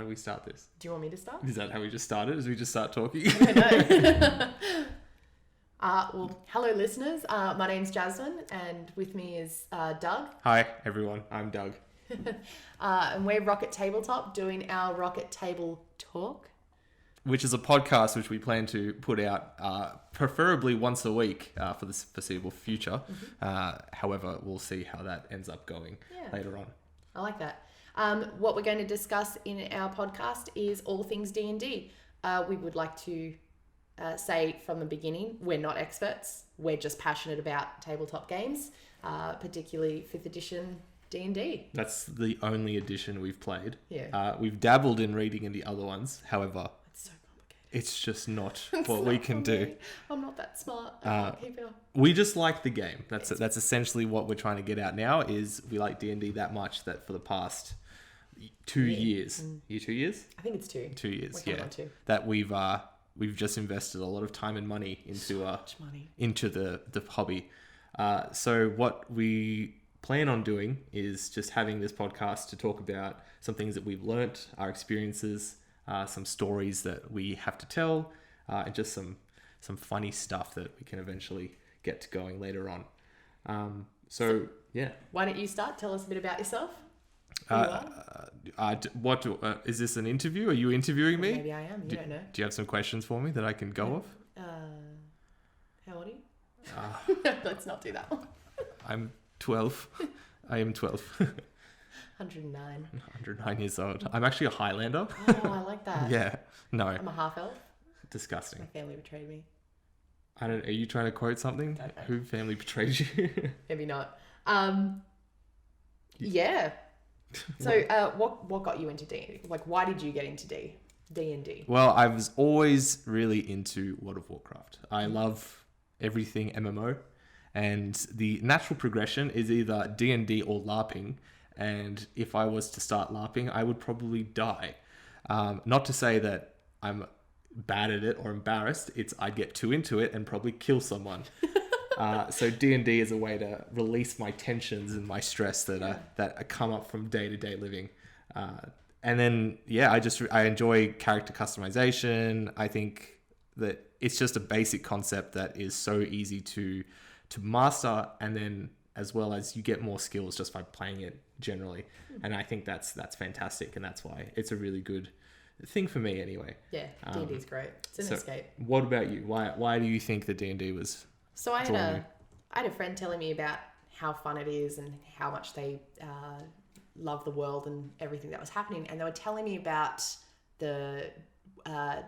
do we start this? Do you want me to start? Is that how we just started? As we just start talking? I don't know. Well, hello listeners. My name's Jasmine, and with me is Doug. Hi, everyone. I'm Doug. And we're Rocket Tabletop doing our Rocket Table Talk. Which is a podcast which we plan to put out preferably once a week for the foreseeable future. However, we'll see how that ends up going later on. I like that. What we're going to discuss in our podcast is all things D&D. We would like to say from the beginning, we're not experts. We're just passionate about tabletop games, particularly 5th edition D&D. That's the only edition we've played. Yeah. We've dabbled in reading in the other ones. However, It's so complicated. it's just not what we can do. I'm not that smart. I can't keep it up. We just like the game. That's essentially what we're trying to get out now. Is we like D&D that much that for the past 2 years, 2 years? I think it's 2. 2 years, We're coming on 2. that we've just invested a lot of time and money into Much money. into the hobby. So what we plan on doing is just having this podcast to talk about some things that we've learnt, our experiences, some stories that we have to tell, and just some funny stuff that we can eventually get to going later on. So yeah. Why don't you start? Tell us a bit about yourself. Is this an interview? Are you interviewing me? Maybe I am. You don't know. Do you have some questions for me that I can go off? How old are you? Let's not do that one. I'm 12. I am 12. 109. 109 years old. I'm actually a Highlander. Oh, I like that. Yeah. No. I'm a half elf. Disgusting. My family betrayed me. Are you trying to quote something? Don't know. Who family betrayed you? Maybe not. Yeah. So, what got you into D&D? Like, why did you get into D&D? Well, I was always really into World of Warcraft. I love everything MMO, and the natural progression is either D&D or LARPing. And if I was to start LARPing, I would probably die. Not to say that I'm bad at it or embarrassed. I'd get too into it and probably kill someone. So D&D is a way to release my tensions and my stress that come up from day-to-day living. And then, I enjoy character customization. I think that it's just a basic concept that is so easy to master, and then as well as you get more skills just by playing it generally. And I think that's fantastic, and that's why it's a really good thing for me anyway. Yeah, D&D is great. It's an escape. What about you? Why do you think that D&D was... So I had a friend telling me about how fun it is and how much they love the world and everything that was happening. And they were telling me about the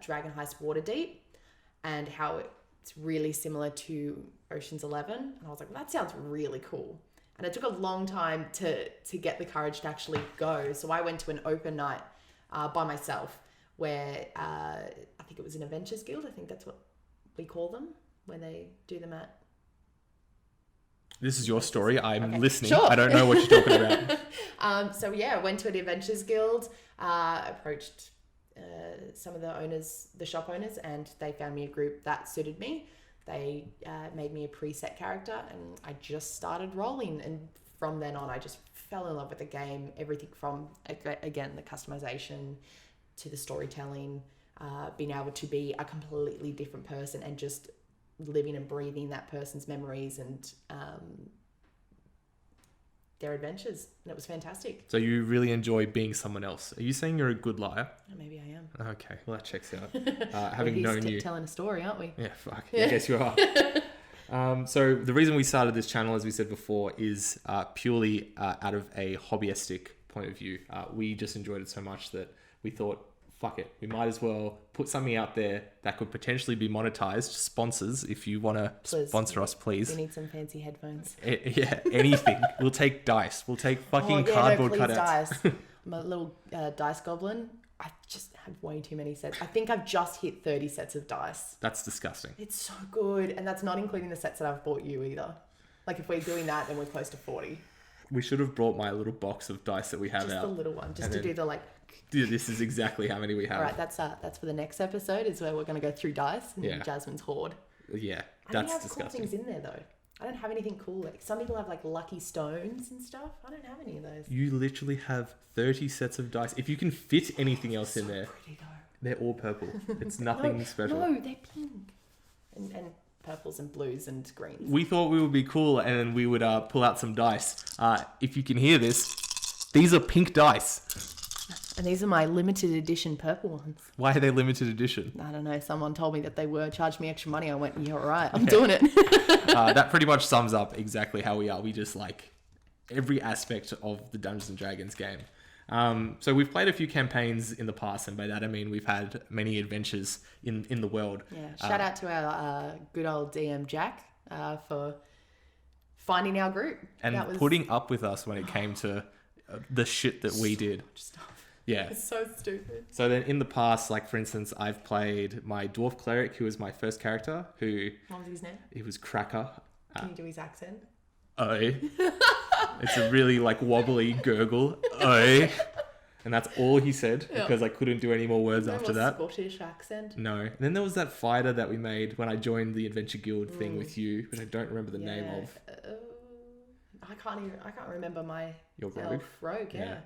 Dragon Heist Waterdeep and how it's really similar to Ocean's 11. And I was like, well, that sounds really cool. And it took a long time to get the courage to actually go. So I went to an open night by myself where I think it was an Adventures Guild. I think that's what we call them when they do them at... This is your story. I'm listening. Sure. I don't know what you're talking about. So yeah, I went to an Adventures Guild, approached some of the shop owners, and they found me a group that suited me. They made me a preset character, and I just started rolling. And from then on, I just fell in love with the game. Everything from, again, the customization to the storytelling, being able to be a completely different person and just living and breathing that person's memories and their adventures, and it was fantastic. So you really enjoy being someone else. Are you saying you're a good liar? Maybe I am. Okay, well that checks out. Having known you, telling a story, aren't we? yeah, fuck. I guess you are. So the reason we started this channel, as we said before, is purely out of a hobbyistic point of view. We just enjoyed it so much that we thought, fuck it, we might as well put something out there that could potentially be monetized. Sponsors, if you want to sponsor us, please. We need some fancy headphones. Yeah, anything. We'll take dice. We'll take fucking cardboard cutouts. Dice. I'm a little dice goblin. I just have way too many sets. I think I've just hit 30 sets of dice. That's disgusting. It's so good. And that's not including the sets that I've bought you either. Like if we're doing that, then we're close to 40. We should have brought my little box of dice that we have just out. Just the little one. Just to do the like... Yeah, this is exactly how many we have. All right, that's for the next episode, is where we're going to go through dice and Jasmine's hoard. Yeah, that's disgusting. Cool things in there though. I don't have anything cool. Like some people have like lucky stones and stuff. I don't have any of those. You literally have 30 sets of dice. If you can fit anything else in there, Pretty though. they're all purple. It's nothing special. No, they're pink. And purples and blues and greens. We thought we would be cool and we would pull out some dice. If you can hear this, these are pink dice. And these are my limited edition purple ones. Why are they limited edition? I don't know. Someone told me that they were. Charged me extra money. I went, yeah, all right. I'm doing it. That pretty much sums up exactly how we are. We just like every aspect of the Dungeons & Dragons game. So we've played a few campaigns in the past, and by that I mean we've had many adventures in the world. Yeah. Shout out to our good old DM Jack for finding our group. And putting up with us when it came to the shit that we did. Stuff. Yeah. It's so stupid. So then in the past, like for instance, I've played my dwarf cleric, who was my first character, who... What was his name? He was Cracker. Can you do his accent? Oi. It's a really like wobbly gurgle. Oi. And that's all he said because I couldn't do any more words after that. Scottish accent. No. And then there was that fighter that we made when I joined the Adventure Guild thing with you, which I don't remember the name of. I can't remember my Your rogue. Rogue, yeah.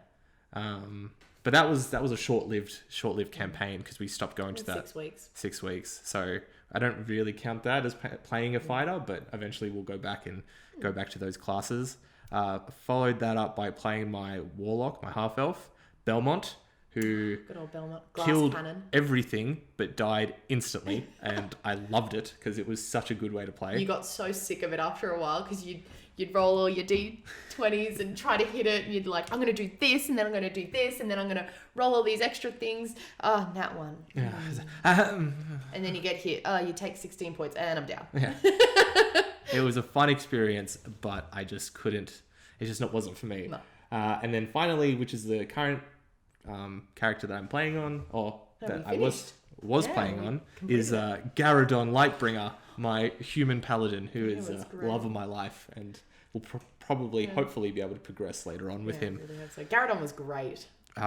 But that was a short-lived campaign because we stopped going to that 6 weeks. 6 weeks. So I don't really count that as playing a fighter, but eventually we'll go back to those classes. Followed that up by playing my warlock, my half elf, Belmont, who Good old Belmont. Glass killed cannon. everything but died instantly, and I loved it because it was such a good way to play. You got so sick of it after a while because you'd roll all your D20s and try to hit it, and you'd like, I'm going to do this, and then I'm going to do this, and then I'm going to roll all these extra things. Oh, that one. Yeah. And then you get hit. Oh, you take 16 points, and I'm down. Yeah. It was a fun experience, but I just couldn't. It just wasn't for me. No. And then finally, which is the current character that I'm playing on, or that I was playing on, is Garadon Lightbringer, my human paladin, who is love of my life, and will probably, hopefully, be able to progress later on with him. Really hope so. Garadon was great.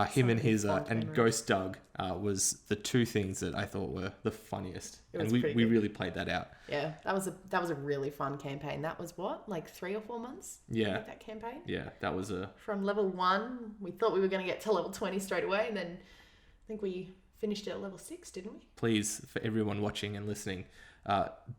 Him and his and Ghost Doug was the two things that I thought were the funniest, and we really played that out. Yeah, that was a really fun campaign. That was what, like 3 or 4 months? Yeah, that campaign. Yeah, that was from level 1. We thought we were going to get to level 20 straight away, and then I think we finished it at level 6, didn't we? Please, for everyone watching and listening,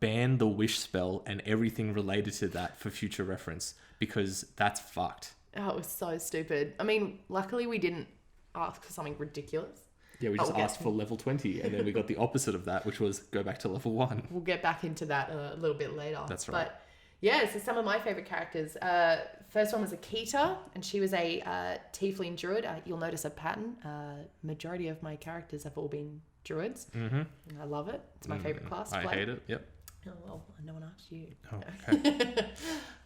ban the wish spell and everything related to that for future reference, because that's fucked. Oh, it was so stupid. I mean, luckily we didn't ask for something ridiculous. Yeah, we just asked for level 20, and then we got the opposite of that, which was go back to level 1. We'll get back into that a little bit later. That's right. But yeah, so some of my favourite characters. First one was Akita, and she was a tiefling druid. You'll notice a pattern. Majority of my characters have all been druids. Mm-hmm. And I love it. It's my favourite class to play. I hate it, yep. Oh, well, no one asked you. Oh, okay.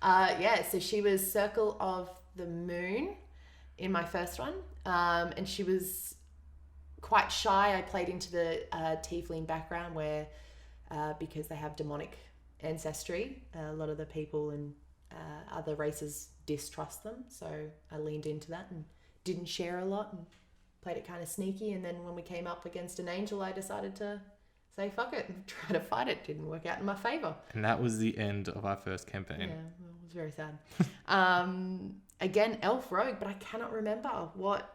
Yeah, so she was Circle of the Moon in my first one. And she was quite shy. I played into the tiefling background where, because they have demonic ancestry, a lot of the people and other races distrust them. So I leaned into that and didn't share a lot and played it kind of sneaky. And then when we came up against an angel, I decided to say fuck it and try to fight it. Didn't work out in my favor. And that was the end of our first campaign. Yeah, well, it was very sad. Again, elf rogue, but I cannot remember what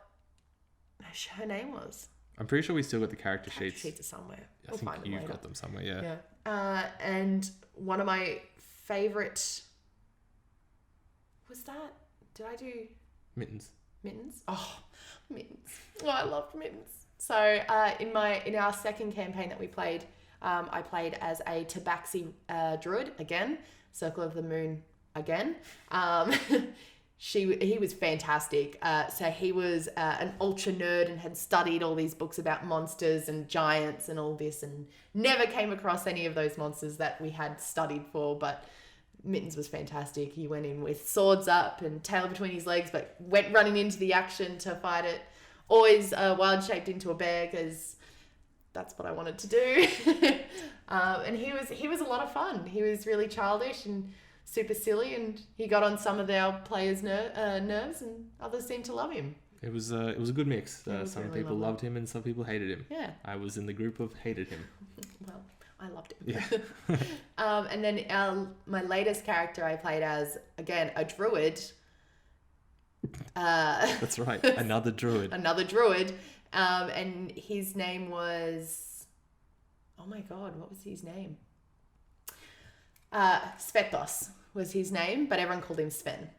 her name was. I'm pretty sure we still got the character sheets. Character sheets are somewhere. I think find them you've later. got them somewhere, yeah. Yeah. And one of my favourite... Was that... Did I do... Mittens? Oh, Mittens. Oh, I loved Mittens. So in our second campaign that we played, I played as a Tabaxi druid again, Circle of the Moon again. He was fantastic. So he was an ultra nerd and had studied all these books about monsters and giants and all this, and never came across any of those monsters that we had studied for. But Mittens was fantastic. He went in with swords up and tail between his legs, but went running into the action to fight it. Always wild shaped into a bear because that's what I wanted to do. And he was a lot of fun. He was really childish and super silly, and he got on some of our players' nerves, and others seemed to love him. It was a good mix. Some really people loved him and some people hated him. Yeah. I was in the group of hated him. Well, I loved him. Yeah. And then my latest character I played as, again, a druid. That's right. Another druid. Another druid. And his name was... Oh my god, what was his name? Svetos was his name, but everyone called him Sven.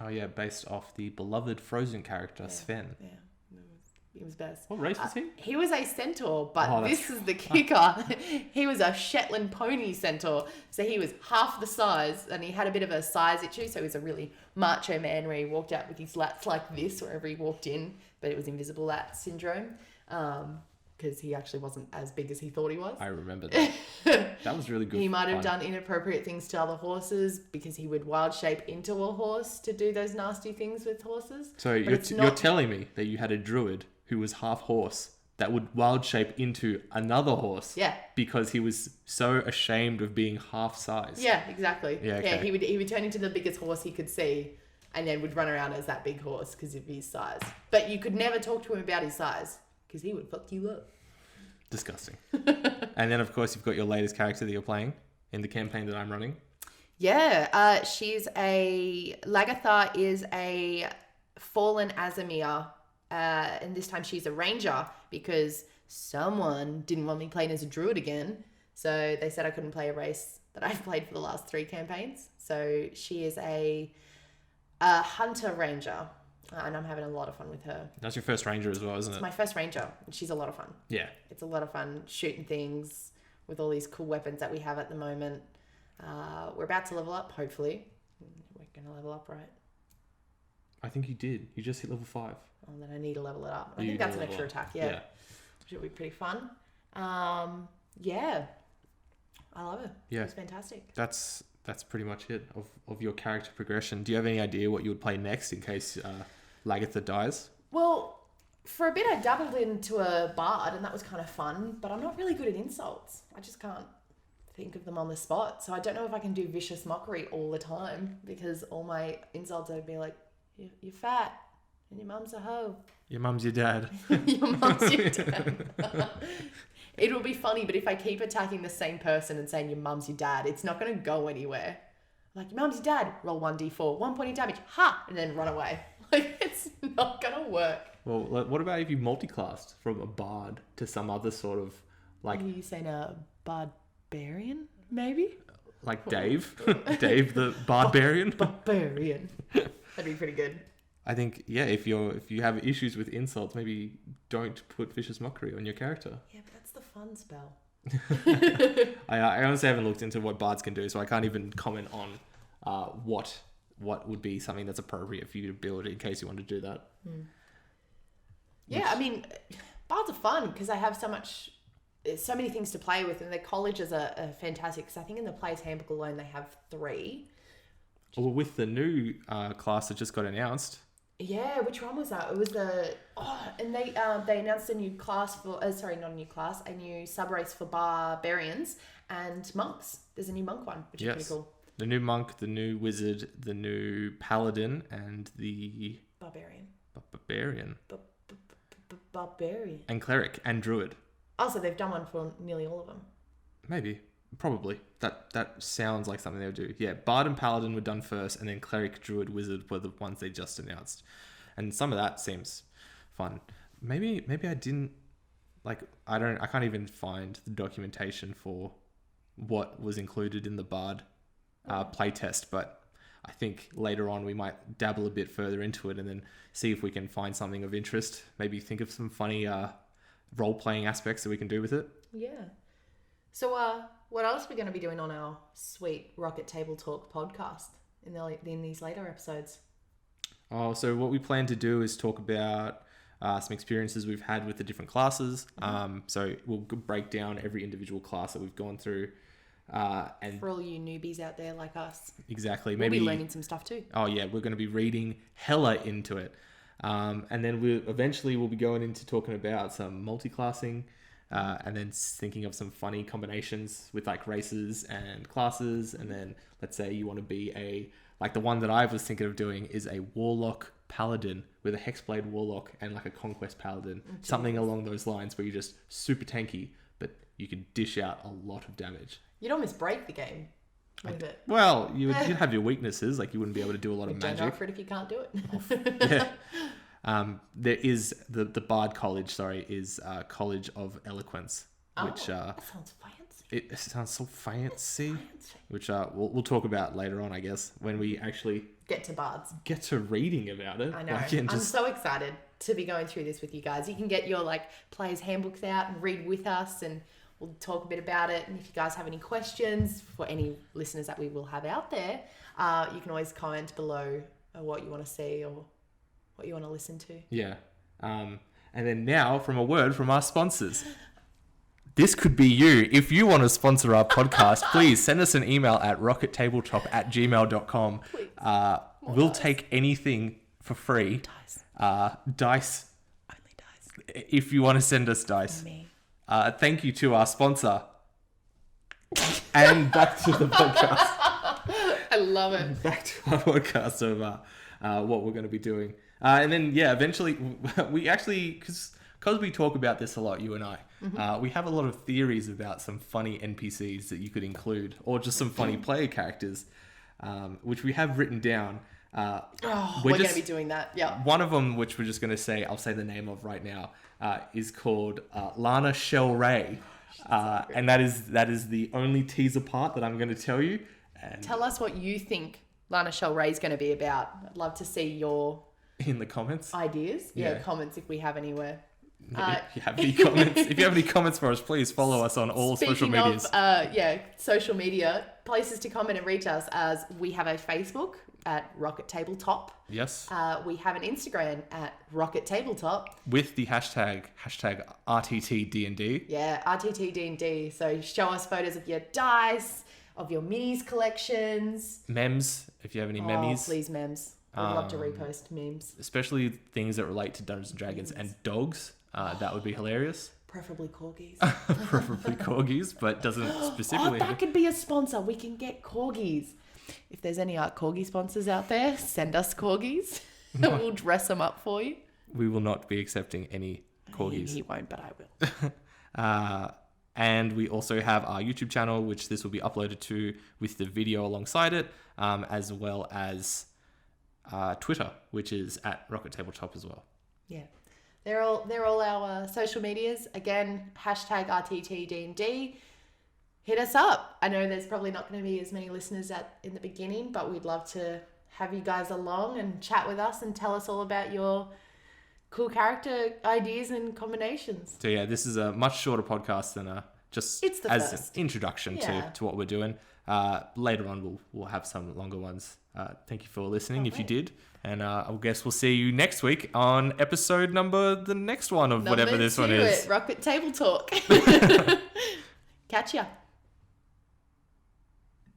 Oh yeah, based off the beloved Frozen character, Sven. Yeah. He was best. What race was he? He was a centaur, but Oh, this is the kicker. He was a Shetland pony centaur. So he was half the size, and he had a bit of a size issue. So he was a really macho man where he walked out with his lats like this wherever he walked in, but it was invisible lat syndrome. Because he actually wasn't as big as he thought he was. I remember that. That was really good. He might have done inappropriate things to other horses because he would wild shape into a horse to do those nasty things with horses. So you're telling me that you had a druid who was half horse that would wild shape into another horse. Yeah. Because he was so ashamed of being half size. Yeah, exactly. Yeah, okay. Yeah, he would turn into the biggest horse he could see and then would run around as that big horse because of his size. But you could never talk to him about his size because he would fuck you up. Disgusting. And then, of course, you've got your latest character that you're playing in the campaign that I'm running. Yeah, Lagatha is a fallen Azamir. And this time she's a ranger because someone didn't want me playing as a druid again. So they said I couldn't play a race that I've played for the last 3 campaigns. So she is a hunter ranger. And I'm having a lot of fun with her. That's your first ranger as well, isn't it? It's my first ranger. And she's a lot of fun. Yeah. It's a lot of fun shooting things with all these cool weapons that we have at the moment. We're about to level up, hopefully. We're going to level up, right? I think you did. You just hit level 5. Oh, then I need to level it up. I think that's an extra attack, yeah. Which will be pretty fun. Yeah. I love it. Yeah. It's fantastic. That's pretty much it of your character progression. Do you have any idea what you would play next in case Lagatha dies? Well, for a bit I dabbled into a bard and that was kind of fun, but I'm not really good at insults. I just can't think of them on the spot. So I don't know if I can do vicious mockery all the time because all my insults would be like, you're fat and your mum's a hoe. Your mum's your dad. Your mum's your dad. It will be funny, but if I keep attacking the same person and saying your mum's your dad, it's not going to go anywhere. Like, your mum's your dad, roll 1d4, 1 point of damage, ha, and then run away. Like, it's not going to work. Well, what about if you multiclassed from a bard to some other sort of, like... Are you saying a barbarian, maybe? Like Dave? Dave the barbarian? Barbarian. That'd be pretty good. I think, yeah, if you have issues with insults, maybe don't put vicious mockery on your character. Yeah, but that's the fun spell. I honestly haven't looked into what bards can do, so I can't even comment on what would be something that's appropriate for you to build in case you want to do that. Yeah, I mean, bards are fun because I have so many things to play with, and the colleges are fantastic because I think in the player's handbook alone they have 3. Well, with the new class that just got announced. Yeah, which one was that? It was and they announced a new class for, not a new class, a new sub-race for barbarians and monks. There's a new monk one, which is pretty cool. The new monk, the new wizard, the new paladin, and the... Barbarian. Barbarian. And cleric and druid. Oh, so they've done one for nearly all of them. Maybe. Probably. That sounds like something they would do. Yeah, Bard and Paladin were done first, and then Cleric, Druid, Wizard were the ones they just announced. And some of that seems fun. Maybe I didn't... Like, I can't even find the documentation for what was included in the Bard playtest, but I think later on we might dabble a bit further into it and then see if we can find something of interest. Maybe think of some funny role-playing aspects that we can do with it. Yeah. So, what else are we going to be doing on our sweet Rocket Table Talk podcast in these later episodes? Oh, so what we plan to do is talk about some experiences we've had with the different classes. So we'll break down every individual class that we've gone through. And for all you newbies out there like us. Exactly. We'll be learning some stuff too. Oh, yeah. We're going to be reading hella into it. And then we'll be going into talking about some multi-classing. And then thinking of some funny combinations with like races and classes. And then let's say you want to be like the one that I was thinking of doing is a warlock paladin with a hexblade warlock and like a conquest paladin. Something along those lines where you're just super tanky, but you can dish out a lot of damage. You'd almost break the game with it. Well, you'd have your weaknesses, like you wouldn't be able to do a lot of Don't magic. offer it if you can't do it. Yeah. There is the Bard College, is College of Eloquence, which that sounds fancy. it sounds so fancy. Which we'll talk about later on, I guess, when we actually Get to bards. get to reading about it. I know. Like, and I'm so excited to be going through this with you guys. You can get your players handbooks out and read with us, and we'll talk a bit about it. And if you guys have any questions for any listeners that we will have out there, you can always comment below what you want to see or what you want to listen to. Yeah. And then now, from a word from our sponsors. This could be you. If you want to sponsor our podcast, please send us an email at rockettabletop@gmail.com. We'll take anything for free. Dice. Only dice. If you want to send us dice. Me. Thank you to our sponsor. And back to the podcast. I love it. Back to our podcast of what we're going to be doing. And then, eventually, we actually, because we talk about this a lot, you and I, we have a lot of theories about some funny NPCs that you could include, or just some funny player characters, which we have written down. We're going to be doing that. Yeah. One of them, which we're just going to say, I'll say the name of right now, is called Lana Shell Ray. And that is the only teaser part that I'm going to tell you. And Tell us what you think Lana Shell Ray is going to be about. I'd love to see your in the comments. ideas. Yeah. Comments if we have anywhere. If you have any comments, for us, please follow us on all social medias. Social media places to comment and reach us, as we have a Facebook at Rocket Tabletop. Yes. We have an Instagram at Rocket Tabletop. With the hashtag RTTDND. Yeah, RTTD&D. So show us photos of your dice, of your minis collections. Memes, if you have any memes. Please, memes. I'd love to repost memes. Especially things that relate to Dungeons and Dragons and dogs. That would be hilarious. Preferably corgis. Preferably corgis, but doesn't specifically. That could be a sponsor. We can get corgis. If there's any corgi sponsors out there, send us corgis. We'll dress them up for you. We will not be accepting any corgis. He won't, but I will. And we also have our YouTube channel, which this will be uploaded to with the video alongside it, as well as Twitter, which is at Rocket Tabletop as well. Yeah. They're all our social medias. Again, hashtag RTTDND. Hit us up. I know there's probably not going to be as many listeners in the beginning, but we'd love to have you guys along and chat with us and tell us all about your cool character ideas and combinations. So yeah, this is a much shorter podcast than just It's the as first. an introduction to what we're doing. Later on, we'll have some longer ones. Thank you for listening if you did. And I guess we'll see you next week on episode the next one of whatever this one is. Rocket Table Talk. Catch ya.